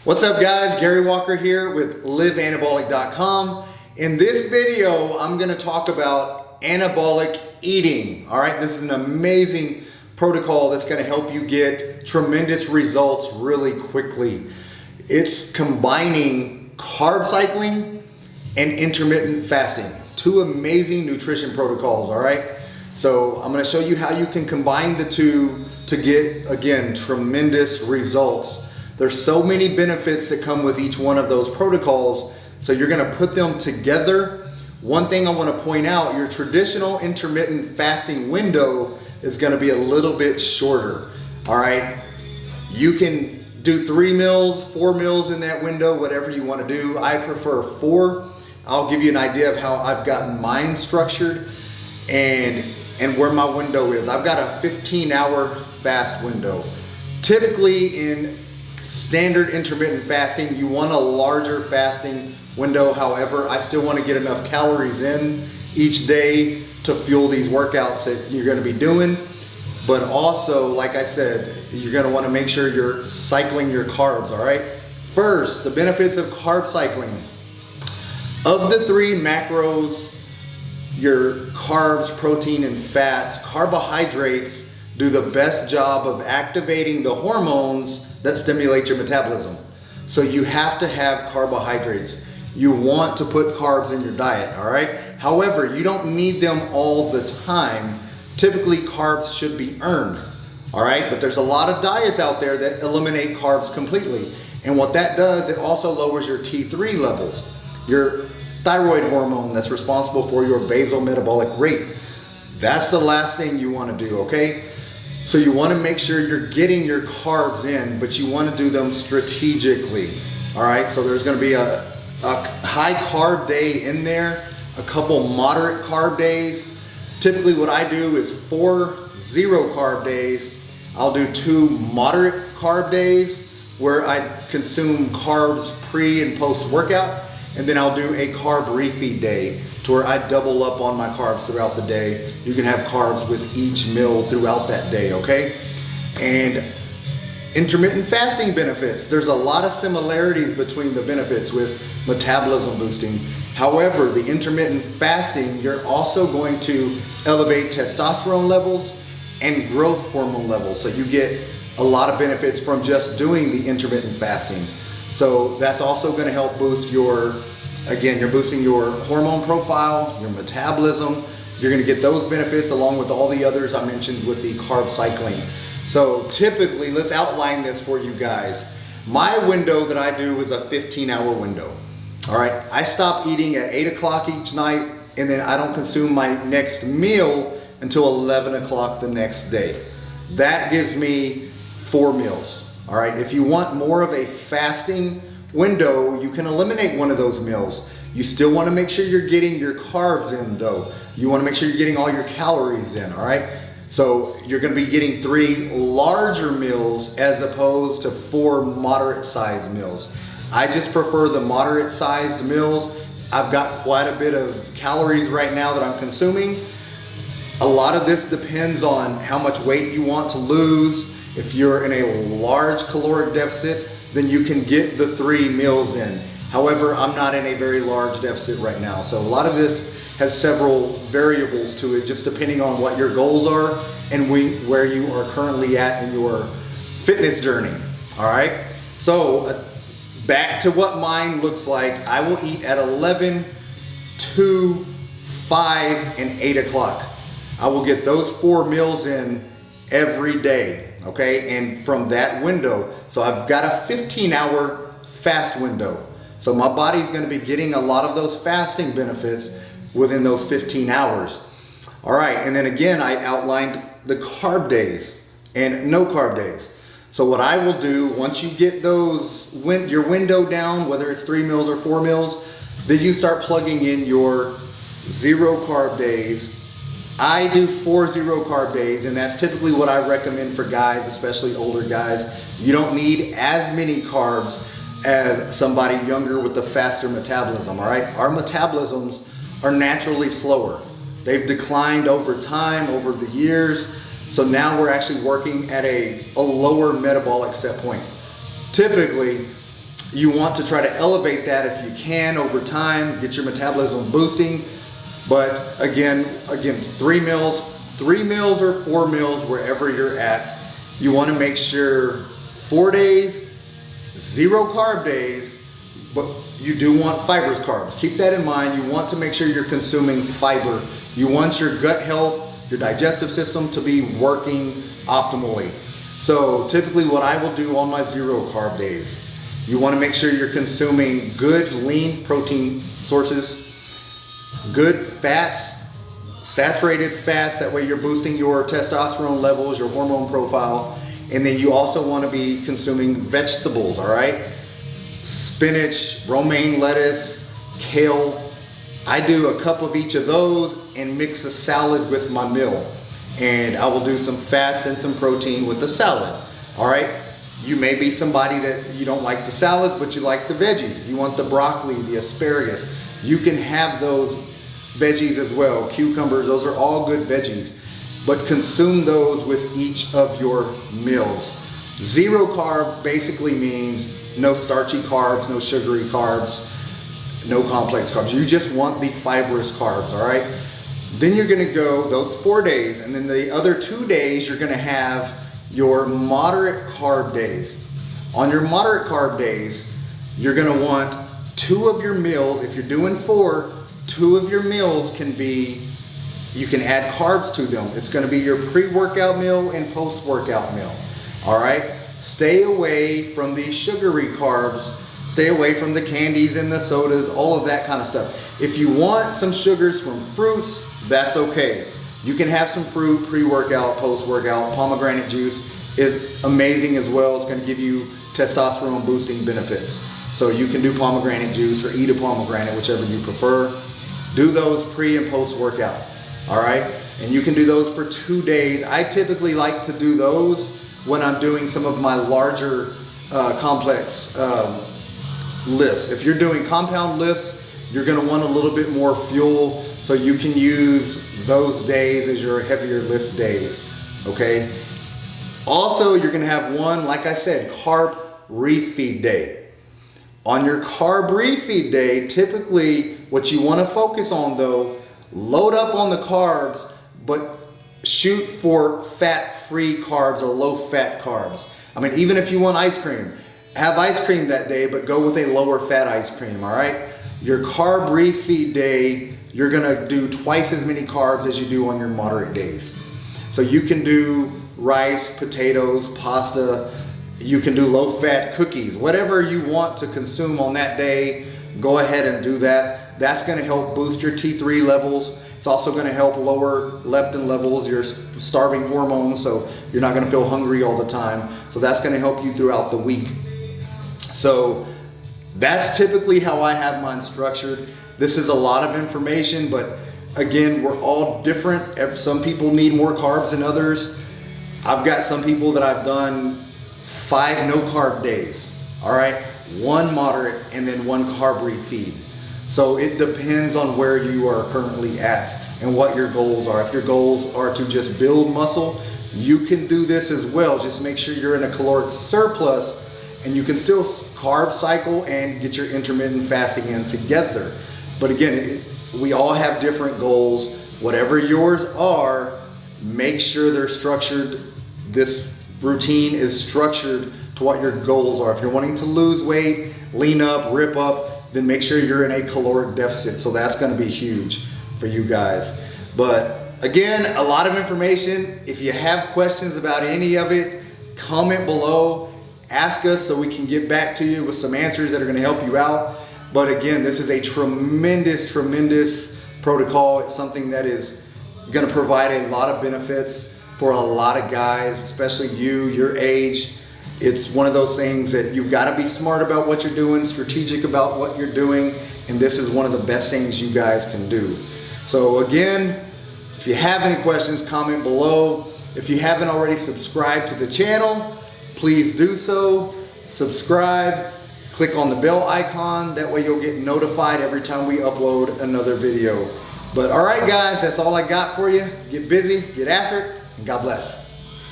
What's up guys, Gary Walker here with liveanabolic.com. In this video, I'm gonna talk about anabolic eating. All right, this is an amazing protocol that's gonna help you get tremendous results really quickly. It's combining carb cycling and intermittent fasting. Two amazing nutrition protocols, all right? So I'm gonna show you how you can combine the two to get, again, tremendous results. There's so many benefits that come with each one of those protocols, so you're gonna put them together. One thing I wanna point out, your traditional intermittent fasting window is gonna be a little bit shorter, all right? You can do 3 meals, 4 meals in that window, whatever you wanna do. I prefer 4. I'll give you an idea of how I've gotten mine structured and where my window is. I've got a 15-hour fast window. Typically in standard intermittent fasting, you want a larger fasting window. However, I still want to get enough calories in each day to fuel these workouts that you're going to be doing. But also, like I said, you're going to want to make sure you're cycling your carbs, all right? First, the benefits of carb cycling. Of the 3 macros, your carbs, protein, and fats, carbohydrates do the best job of activating the hormones that stimulate your metabolism. So you have to have carbohydrates. You want to put carbs in your diet, all right? However, you don't need them all the time. Typically, carbs should be earned, all right? But there's a lot of diets out there that eliminate carbs completely. And what that does, it also lowers your T3 levels, your thyroid hormone that's responsible for your basal metabolic rate. That's the last thing you want to do, okay? So you want to make sure you're getting your carbs in, but you want to do them strategically, all right? So there's going to be a high carb day in there, a couple moderate carb days. Typically what I do is 4 zero carb days. I'll do 2 moderate carb days where I consume carbs pre and post workout. And then I'll do a carb refeed day to where I double up on my carbs throughout the day. You can have carbs with each meal throughout that day, okay? And intermittent fasting benefits. There's a lot of similarities between the benefits with metabolism boosting. However, the intermittent fasting, you're also going to elevate testosterone levels and growth hormone levels. So you get a lot of benefits from just doing the intermittent fasting. So that's also going to help boost your, again, you're boosting your hormone profile, your metabolism. You're going to get those benefits along with all the others I mentioned with the carb cycling. So typically, let's outline this for you guys. My window that I do is a 15-hour window. All right, I stop eating at 8 o'clock each night, and then I don't consume my next meal until 11 o'clock the next day. That gives me 4 meals. All right, if you want more of a fasting window, you can eliminate one of those meals. You still want to make sure you're getting your carbs in though. You want to make sure you're getting all your calories in, all right? So you're going to be getting 3 larger meals as opposed to 4 moderate sized meals. I just prefer the moderate sized meals. I've got quite a bit of calories right now that I'm consuming. A lot of this depends on how much weight you want to lose. If you're in a large caloric deficit, then you can get the 3 meals in. However, I'm not in a very large deficit right now. So a lot of this has several variables to it, just depending on what your goals are and where you are currently at in your fitness journey, all right? So back to what mine looks like. I will eat at 11, 2, 5, and 8 o'clock. I will get those 4 meals in every day. Okay, and from that window, so I've got a 15-hour fast window. So my body's gonna be getting a lot of those fasting benefits within those 15 hours. All right, and then again, I outlined the carb days and no carb days. So what I will do, once you get those, your window down, whether it's 3 meals or 4 meals, then you start plugging in your 0 carb days. I do 4 zero carb days, and that's typically what I recommend for guys, especially older guys. You don't need as many carbs as somebody younger with the faster metabolism, all right? Our metabolisms are naturally slower. They've declined over time, over the years. So now we're actually working at a lower metabolic set point. Typically, You want to try to elevate that if you can over time, get your metabolism boosting. But again, 3 meals or 4 meals, wherever you're at. You want to make sure 4 days, 0 carb days, but you do want fibrous carbs. Keep that in mind. You want to make sure you're consuming fiber. You want your gut health, your digestive system to be working optimally. So typically what I will do on my 0 carb days, you want to make sure you're consuming good lean protein sources, good fats, saturated fats, that way you're boosting your testosterone levels, your hormone profile. And then you also want to be consuming vegetables, all right? Spinach, romaine lettuce, kale. I do a cup of each of those and mix a salad with my meal. And I will do some fats and some protein with the salad, all right? You may be somebody that you don't like the salads, but you like the veggies. You want the broccoli, the asparagus. You can have those veggies as well, cucumbers, those are all good veggies, but consume those with each of your meals. 0 carb basically means no starchy carbs, no sugary carbs, no complex carbs. You just want the fibrous carbs, all right? Then you're gonna go those 4 days, and then the other 2 days you're gonna have your moderate carb days. On your moderate carb days, you're gonna want 2 of your meals. If you're doing 4, 2 of your meals can be, you can add carbs to them. It's gonna be your pre-workout meal and post-workout meal, all right? Stay away from the sugary carbs, stay away from the candies and the sodas, all of that kind of stuff. If you want some sugars from fruits, that's okay. You can have some fruit, pre-workout, post-workout. Pomegranate juice is amazing as well. It's gonna give you testosterone boosting benefits. So you can do pomegranate juice or eat a pomegranate, whichever you prefer. Do those pre and post workout, all right? And you can do those for 2 days. I typically like to do those when I'm doing some of my larger complex lifts. If you're doing compound lifts, you're gonna want a little bit more fuel, so you can use those days as your heavier lift days, okay? Also, you're gonna have one, like I said, carb refeed day. On your carb refeed day, typically what you want to focus on though, load up on the carbs, but shoot for fat-free carbs or low-fat carbs. I mean, even if you want ice cream, have ice cream that day, but go with a lower fat ice cream, all right? Your carb refeed day, you're gonna do twice as many carbs as you do on your moderate days. So you can do rice, potatoes, pasta, you can do low-fat cookies, whatever you want to consume on that day, go ahead and do that. That's gonna help boost your T3 levels. It's also gonna help lower leptin levels, your starving hormones, so you're not gonna feel hungry all the time. So that's gonna help you throughout the week. So that's typically how I have mine structured. This is a lot of information, but again, we're all different. Some people need more carbs than others. I've got some people that I've done 5 no carb days, all right? 1 moderate and then 1 carb refeed. So it depends on where you are currently at and what your goals are. If your goals are to just build muscle, you can do this as well. Just make sure you're in a caloric surplus and you can still carb cycle and get your intermittent fasting in together. But again, we all have different goals. Whatever yours are, make sure they're structured. This routine is structured to what your goals are. If you're wanting to lose weight, lean up, rip up, then make sure you're in a caloric deficit. So that's gonna be huge for you guys. But again, a lot of information. If you have questions about any of it, comment below, ask us so we can get back to you with some answers that are gonna help you out. But again, this is a tremendous, tremendous protocol. It's something that is gonna provide a lot of benefits for a lot of guys, especially you, your age. It's one of those things that you've got to be smart about what you're doing, strategic about what you're doing, and this is one of the best things you guys can do. So again, if you have any questions, comment below. If you haven't already subscribed to the channel, please do so. Subscribe, click on the bell icon, that way you'll get notified every time we upload another video. But all right guys, that's all I got for you. Get busy, get after it, and God bless.